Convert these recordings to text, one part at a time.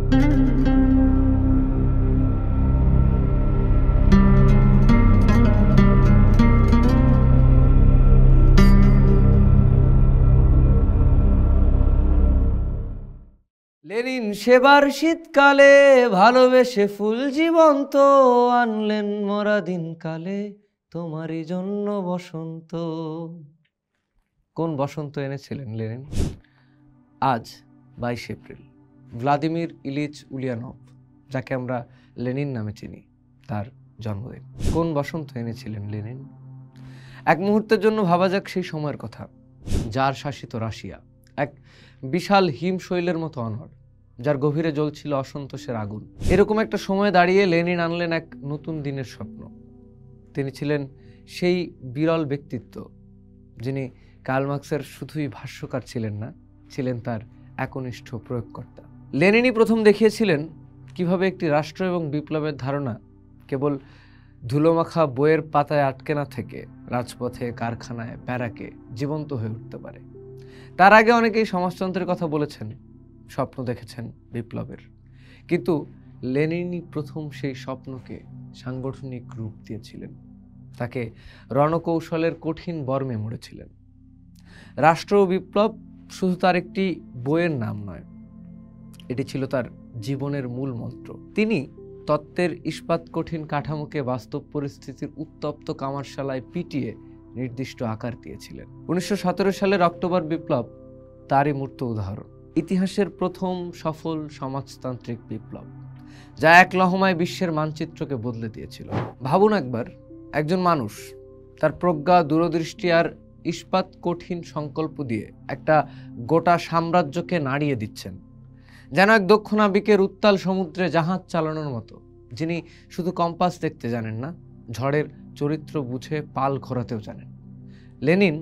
Lenin সেবার শীতকালে ভালোবেসে ফুল জীবন্ত আনলেন মরা দিনকালে তোমারই জন্য বসন্ত। কোন বসন্ত এনেছিলেন লেনিন? আজ 22 এপ্রিল ভ্লাদিমির ইলিচ উলিয়ানভ, যাকে আমরা লেনিন নামে চিনি, তার জন্মদিন। কোন বসন্ত এনেছিলেন লেনিন? এক মুহূর্তের জন্য ভাবা যাক সেই সময়ের কথা। জার শাসিত রাশিয়া এক বিশাল হিমশৈলের মতো অনড়, যার গভীরে জ্বলছিল অসন্তোষের আগুন। এরকম একটা সময় দাঁড়িয়ে লেনিন আনলেন এক নতুন দিনের স্বপ্ন। তিনি ছিলেন সেই বিরল ব্যক্তিত্ব যিনি কার্ল মার্ক্সের শুধুই ভাষ্যকার ছিলেন না, ছিলেন তার একনিষ্ঠ প্রয়োগকর্তা। লেনিনই প্রথম দেখিয়েছিলেন কিভাবে একটি রাষ্ট্র এবং বিপ্লবের ধারণা কেবল ধুলোমাখা বইয়ের পাতায় আটকে না থেকে রাজপথে, কারখানায়, ব্যারাকে জীবন্ত হয়ে উঠতে পারে। তার আগে অনেকেই সমাজতন্ত্রের কথা বলেছেন, স্বপ্ন দেখেছেন বিপ্লবের, কিন্তু লেনিনই প্রথম সেই স্বপ্নকে সাংগঠনিক রূপ দিয়েছিলেন। তাকে রণকৌশলের কঠিন বর্মে মরেছিলেন। রাষ্ট্র ও বিপ্লব শুধু তার একটি বইয়ের নাম নয়, এটি ছিল তার জীবনের মূল মন্ত্র। তিনি তত্ত্বের ইস্পাত কঠিন কাঠামোকে বাস্তব পরিস্থিতির উত্তপ্ত কামারশালায় পিটিয়ে নির্দিষ্ট আকার দিয়েছিলেন। 1917 সালের অক্টোবর বিপ্লব তারই মূর্ত উদাহরণ। ইতিহাসের প্রথম সফল সমাজতান্ত্রিক বিপ্লব, যা এক লহমায় বিশ্বের মানচিত্রকে বদলে দিয়েছিল। ভাবুন একবার, একজন মানুষ তার প্রজ্ঞা, দূরদৃষ্টি আর ইস্পাত কঠিন সংকল্প দিয়ে একটা গোটা সাম্রাজ্যকে নাড়িয়ে দিচ্ছেন, যেন এক দক্ষ নাবিকের উত্তাল সমুদ্রে জাহাজ চালানোর মতো, যিনি শুধু কম্পাস দেখতে জানেন না, ঝড়ের চরিত্র বুঝে পাল ঘোরাতেও জানেন। লেনিন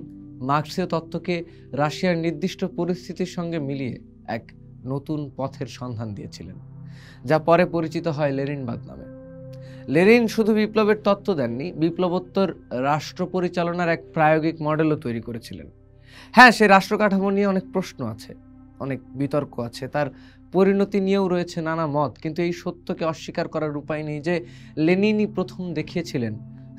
মার্ক্সীয় তত্ত্বকে রাশিয়ার নির্দিষ্ট পরিস্থিতির সঙ্গে মিলিয়ে এক নতুন পথের সন্ধান দিয়েছিলেন, যা পরে পরিচিত হয় লেনিনবাদ নামে। লেনিন শুধু বিপ্লবের তত্ত্ব দেননি, বিপ্লবোত্তর রাষ্ট্র পরিচালনার এক প্রায়োগিক মডেলও তৈরি করেছিলেন। হ্যাঁ, সে রাষ্ট্র কাঠামো নিয়ে অনেক প্রশ্ন আছে, অনেক বিতর্ক আছে, তার পরিণতি নিয়েও রয়েছে নানা মত, কিন্তু এই সত্যকে অস্বীকার করার উপায় নেই যে লেনিনই প্রথম দেখিয়েছিলেন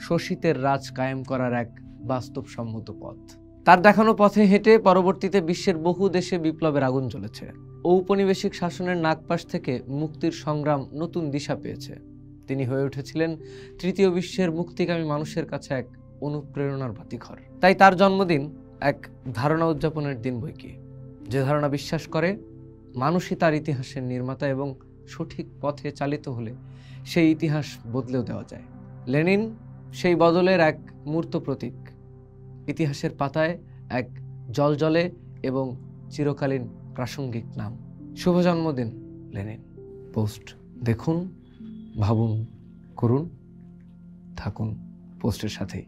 শোষিতের রাজ কায়েম করার এক বাস্তবসম্মত পথ। তার দেখানো পথে হেঁটে পরবর্তীতে বিশ্বের বহু দেশে বিপ্লবের আগুন জ্বলেছে। ঔপনিবেশিক শাসনের নাগপাশ থেকে মুক্তির সংগ্রাম নতুন দিশা পেয়েছে। তিনি হয়ে উঠেছিলেন তৃতীয় বিশ্বের মুক্তিকামী মানুষের কাছে এক অনুপ্রেরণার বাতিঘর। তাই তার জন্মদিন এক ধারণা উদযাপনের দিন বৈকি, যে ধারণা বিশ্বাস করে মানুষই তার ইতিহাসের নির্মাতা এবং সঠিক পথে চালিত হলে সেই ইতিহাস বদলেও দেওয়া যায়। লেনিন সেই বদলের এক মূর্ত প্রতীক, ইতিহাসের পাতায় এক জলজলে এবং চিরকালীন প্রাসঙ্গিক নাম। শুভ জন্মদিন লেনিন। পোস্ট দেখুন, ভাবুন, করুন, থাকুন পোস্টের সাথেই।